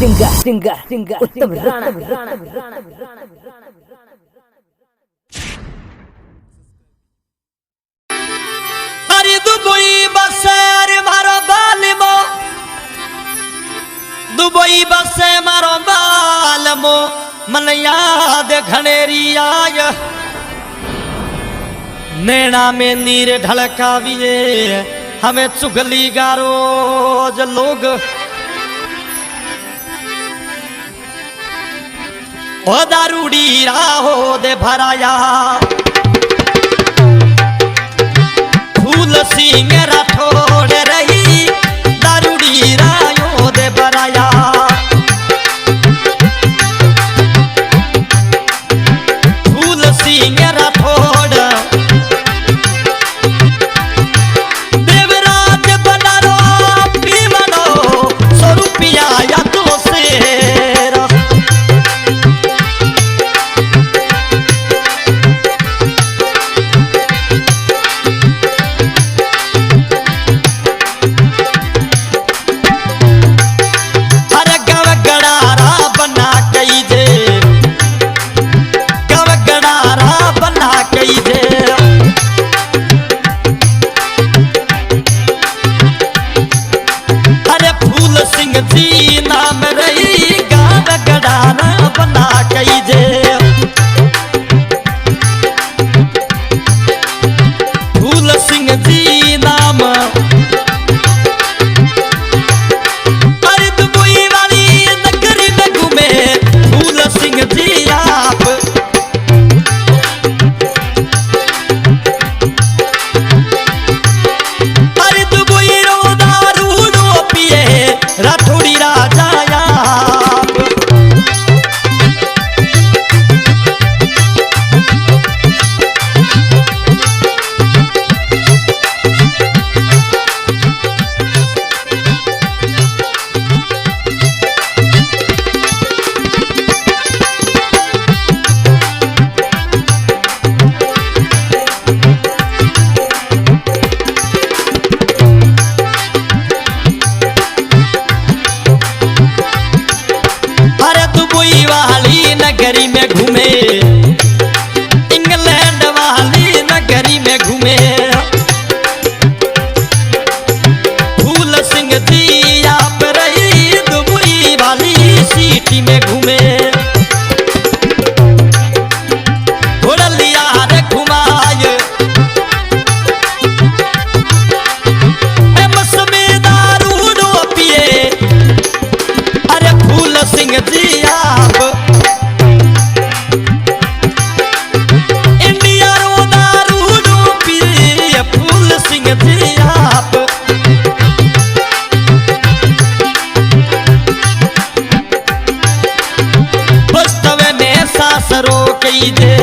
Singer उत्तम राणा। अरे Dubai बसे अरे मारो बालमो, दुबई बसे मारो बालमो, मन याद घनेरी आय नैना में नीर ढलकाविए हमें चुगली गारो जो लोग ओ दारूडी राहो दे भराया फूल सिंह राठौड़ रही दारूडी रायो दे भराया फूल सिंह राठौड़ देवराज बनारो पीवनो 100 रुपया या 2 शेर जी नाम रही गाँव गड़ाना बना कई जे फूल सिंह जी नाम अरे दुबई वाली नगरी में घूमे फूल सिंह जी आप अरे दुबई रो दारू रो पिए राठौड़ी राजा आप नगरी में घूमे इंग्लैंड वाली नगरी में घूमे फूल सिंह जी आप रही दुबई वाली सिटी में घूमे घोड़लिया रे घुमाए मौसमी दारू रो पिए अरे फूल सिंह जी आप सासरो कई दे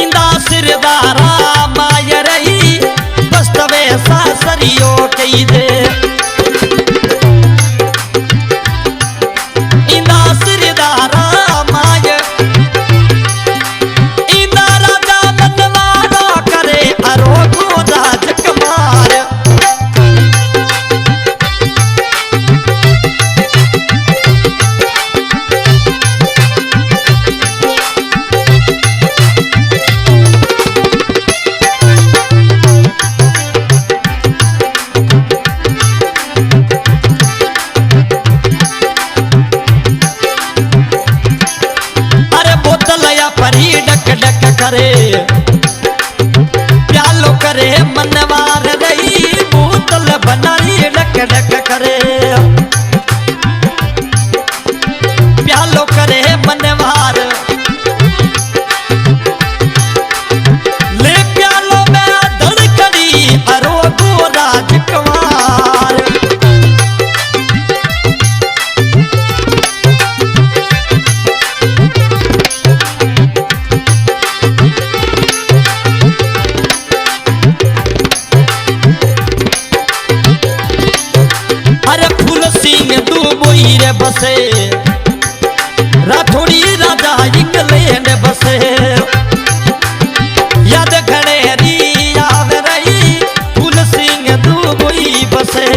इंदा सिरदारा माय रही बस्तवे सासरियो कई दे इंदा सिरदारा माय इंदा राजा बनवारा करे अरोगो राजकुमार डक डक करे प्यालो करे मनवार रही बोतल बनाई डक डक करे प्यालो करे मनवार ले प्यालो में धड़कड़ी अरोगो राजकुमार बसे राठौड़ी राजा इंग्लैंड बसे याद घनेरी आव रही फूल सिंह दुबई बसे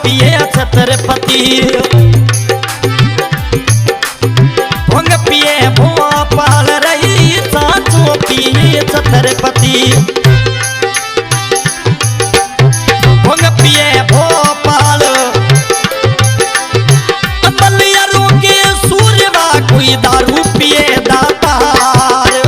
पिए छत्रपति भंग पिए भोपाल रही साचो पिए छत्रपति भंग पिए भोपाल बलियारों के सूर्यवा कोई दारू पिए दातार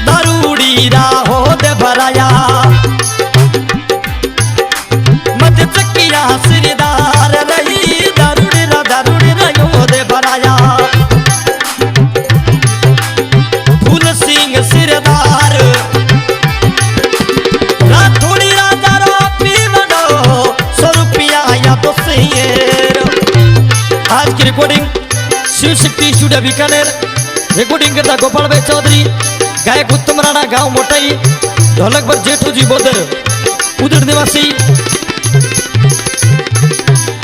दारूड़ी राहो दे भराया मत चकिया सिरदार रही दारूड़ी रायो दे भराया फूल सिंह सिरदार राठौड़ी राजा रो पीवनो 100 रुपया या तो शेर। आज की recording Shiv Shakti studio Bikaner recording करता गोपाल भाई चौधरी गायक उत्तम राणा गांव मोटाई ढोलक पर जेठू जी बोदर उदड़ निवासी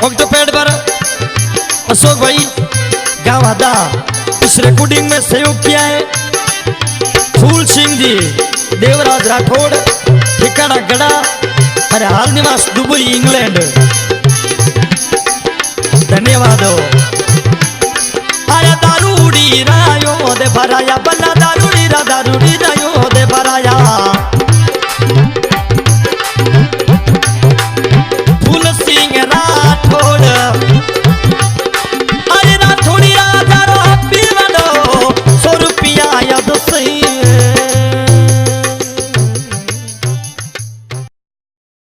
ऑक्टोपैड पर अशोक भाई गांव हदा इस रिकॉर्डिंग में सहयोग किया है फूल सिंह जी देवराज राठौड़ ठिकाना गड़ा और हाल निवास दुबई इंग्लैंड धन्यवाद। आया दारूड़ी रायो दे भराया बल्ला दारूड़ी रायो दे भराया फूल सिंह